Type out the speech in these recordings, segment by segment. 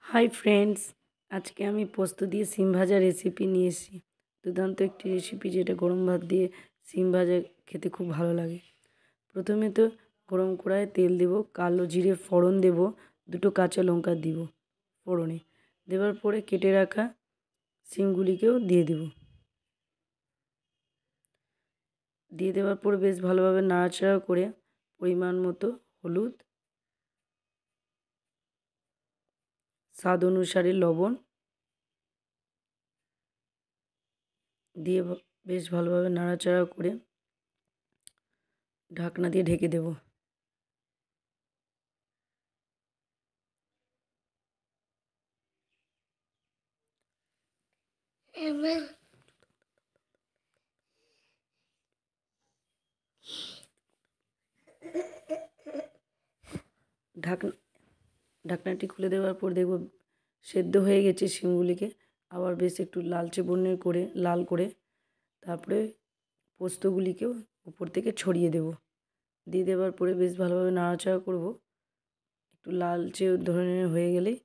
Hi friends, আজকে আমি পোস্ত দিয়ে সিম ভাজা রেসিপি নিয়ে এসেছি। দুর্দান্ত একটি রেসিপি, যেটা গরম ভাত দিয়ে সিম ভাজা খেতে খুব ভালো লাগে। প্রথমে তো গরম কড়াইয়ে তেল দেব, কালো জিরে ফোড়ন দেব, দুটো কাঁচা লঙ্কা দিব ফোড়নে। দেওয়ার পরে কেটে রাখা সিমগুলিকেও দিয়ে দেব। দিয়ে দেওয়ার পরে বেশ ভালোভাবে নাড়াচাড়া করে পরিমাণ মতো হলুদ, স্বাদ অনুসারে লবণ দিয়ে বেশ ভালোভাবে নাড়াচাড়া করে ঢাকনা দিয়ে ঢেকে দেব। ঢাকনাটি খুলে দেওয়ার পর দেখব সেদ্ধ হয়ে গেছে শিমগুলিকে। আবার বেশ একটু লালচে বর্ণের করে লাল করে তারপরে পোস্তগুলিকেও উপর থেকে ছড়িয়ে দেব। দিয়ে দেওয়ার পরে বেশ ভালোভাবে নাড়াচাড়া করব। একটু লালচে ধরনের হয়ে গেলেই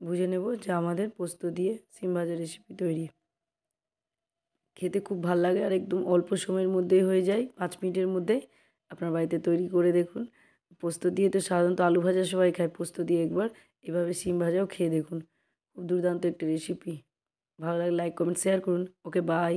বুঝে নেব যে আমাদের পোস্ত দিয়ে সিম ভাজা রেসিপি তৈরি। খেতে খুব ভাল লাগে আর একদম অল্প সময়ের মধ্যেই হয়ে যায়, 5 মিনিটের মধ্যেই। আপনার বাড়িতে তৈরি করে দেখুন। পোস্ত দিয়ে তো সাধারণত আলু ভাজা সবাই খায়, পোস্ত দিয়ে একবার এভাবে সিম ভাজাও খেয়ে দেখুন। খুব দুর্দান্ত একটি রেসিপি। ভালো লাগলে লাইক, কমেন্ট, শেয়ার করুন। ওকে, বাই।